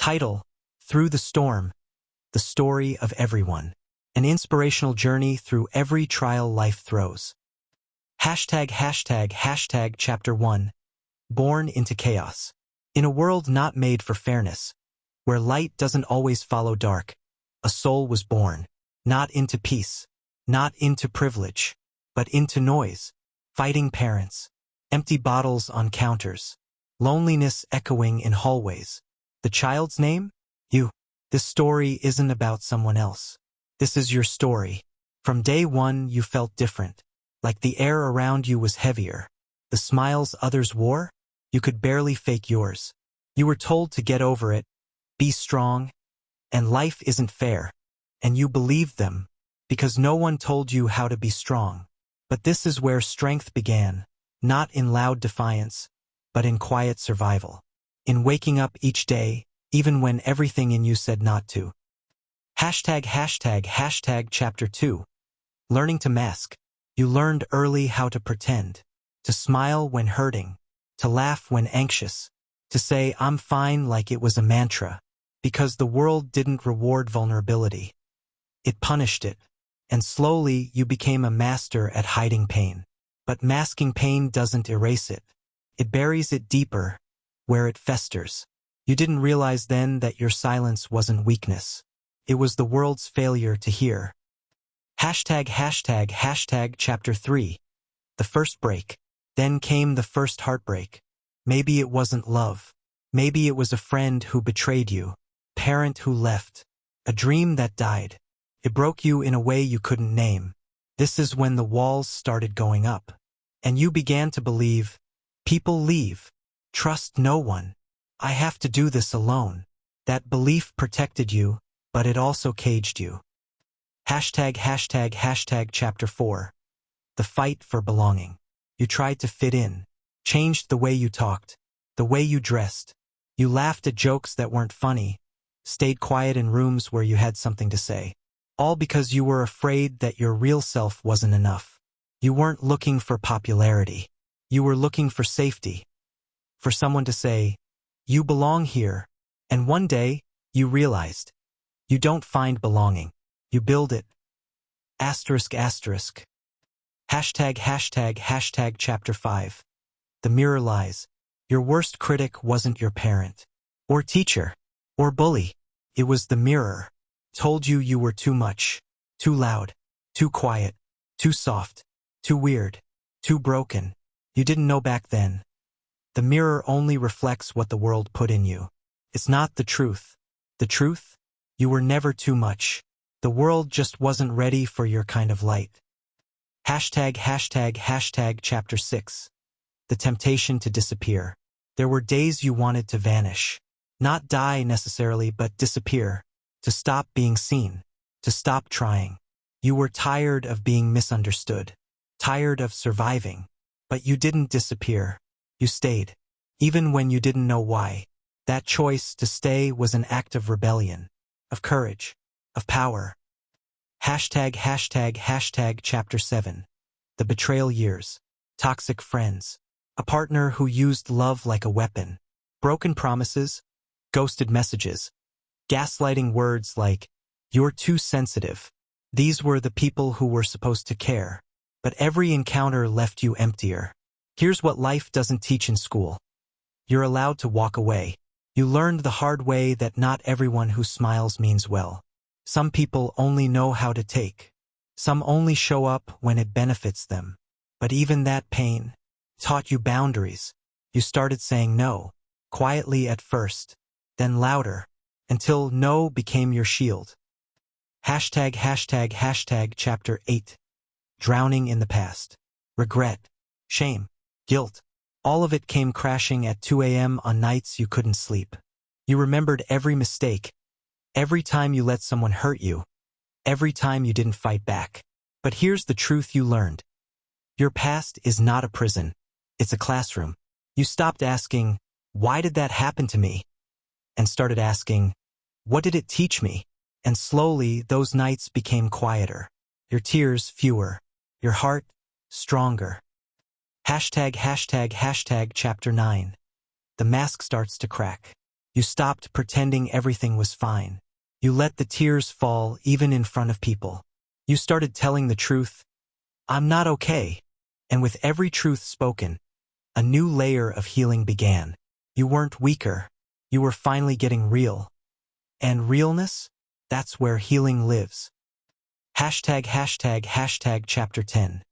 Title: Through the Storm, the Story of Everyone. An inspirational journey through every trial life throws. #####, Chapter 1. Born into Chaos. In a world not made for fairness, where light doesn't always follow dark, a soul was born, not into peace, not into privilege, but into noise, fighting parents, empty bottles on counters, loneliness echoing in hallways. The child's name? You. This story isn't about someone else. This is your story. From day one, you felt different, like the air around you was heavier. The smiles others wore, you could barely fake yours. You were told to get over it, be strong, and life isn't fair. And you believed them, because no one told you how to be strong. But this is where strength began, not in loud defiance, but in quiet survival. In waking up each day, even when everything in you said not to. ####, Chapter 2. Learning to mask. You learned early how to pretend, to smile when hurting, to laugh when anxious, to say I'm fine like it was a mantra, because the world didn't reward vulnerability. It punished it, and slowly you became a master at hiding pain. But masking pain doesn't erase it. It buries it deeper, where it festers. You didn't realize then that your silence wasn't weakness. It was the world's failure to hear. ####, Chapter 3. The First Break. Then came the first heartbreak. Maybe it wasn't love. Maybe it was a friend who betrayed you, parent who left, a dream that died. It broke you in a way you couldn't name. This is when the walls started going up, and you began to believe, people leave. Trust no one. I have to do this alone. That belief protected you, but it also caged you. ####, Chapter 4. The Fight for Belonging. You tried to fit in, changed the way you talked, the way you dressed. You laughed at jokes that weren't funny, stayed quiet in rooms where you had something to say. All because you were afraid that your real self wasn't enough. You weren't looking for popularity. You were looking for safety. For someone to say, you belong here, and one day, you realized, you don't find belonging, you build it. ****. ####, Chapter 5. The Mirror Lies. Your worst critic wasn't your parent, or teacher, or bully. It was the mirror. Told you you were too much, too loud, too quiet, too soft, too weird, too broken. You didn't know back then. The mirror only reflects what the world put in you. It's not the truth. The truth? You were never too much. The world just wasn't ready for your kind of light. ####, Chapter 6. The Temptation to Disappear. There were days you wanted to vanish. Not die necessarily, but disappear. To stop being seen. To stop trying. You were tired of being misunderstood. Tired of surviving. But you didn't disappear. You stayed. Even when you didn't know why. That choice to stay was an act of rebellion. Of courage. Of power. ####, Chapter 7. The Betrayal Years. Toxic friends. A partner who used love like a weapon. Broken promises. Ghosted messages. Gaslighting words like, you're too sensitive. These were the people who were supposed to care. But every encounter left you emptier. Here's what life doesn't teach in school. You're allowed to walk away. You learned the hard way that not everyone who smiles means well. Some people only know how to take. Some only show up when it benefits them. But even that pain taught you boundaries. You started saying no, quietly at first, then louder, until no became your shield. ####, Chapter 8. Drowning in the Past. Regret, shame, guilt. All of it came crashing at 2 a.m. on nights you couldn't sleep. You remembered every mistake, every time you let someone hurt you, every time you didn't fight back. But here's the truth you learned. Your past is not a prison. It's a classroom. You stopped asking, why did that happen to me? And started asking, what did it teach me? And slowly, those nights became quieter. Your tears fewer. Your heart stronger. ####, Chapter 9. The Mask Starts to Crack. You stopped pretending everything was fine. You let the tears fall even in front of people. You started telling the truth. I'm not okay. And with every truth spoken, a new layer of healing began. You weren't weaker. You were finally getting real. And realness? That's where healing lives. #### Chapter 10.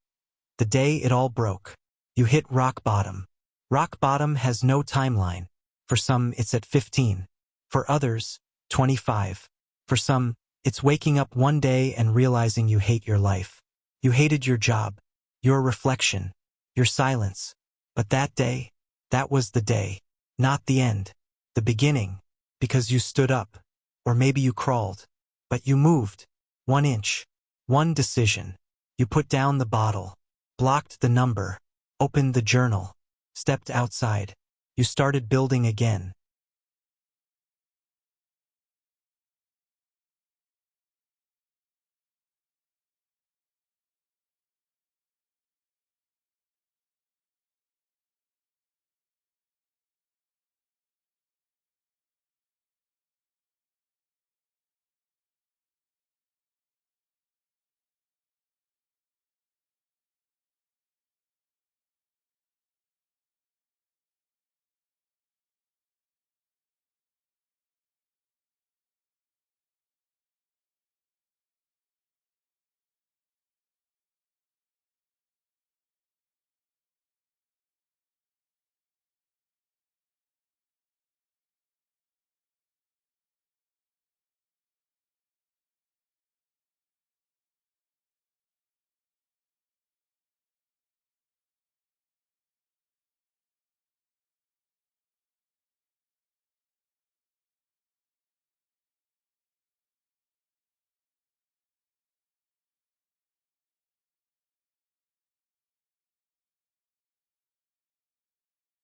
The day it all broke. You hit rock bottom. Rock bottom has no timeline. For some, it's at 15. For others, 25. For some, it's waking up one day and realizing you hate your life. You hated your job, your reflection, your silence. But that day, that was the day. Not the end. The beginning. Because you stood up. Or maybe you crawled. But you moved. 1 inch. One decision. You put down the bottle. Blocked the number. Opened the journal. Stepped outside. You started building again.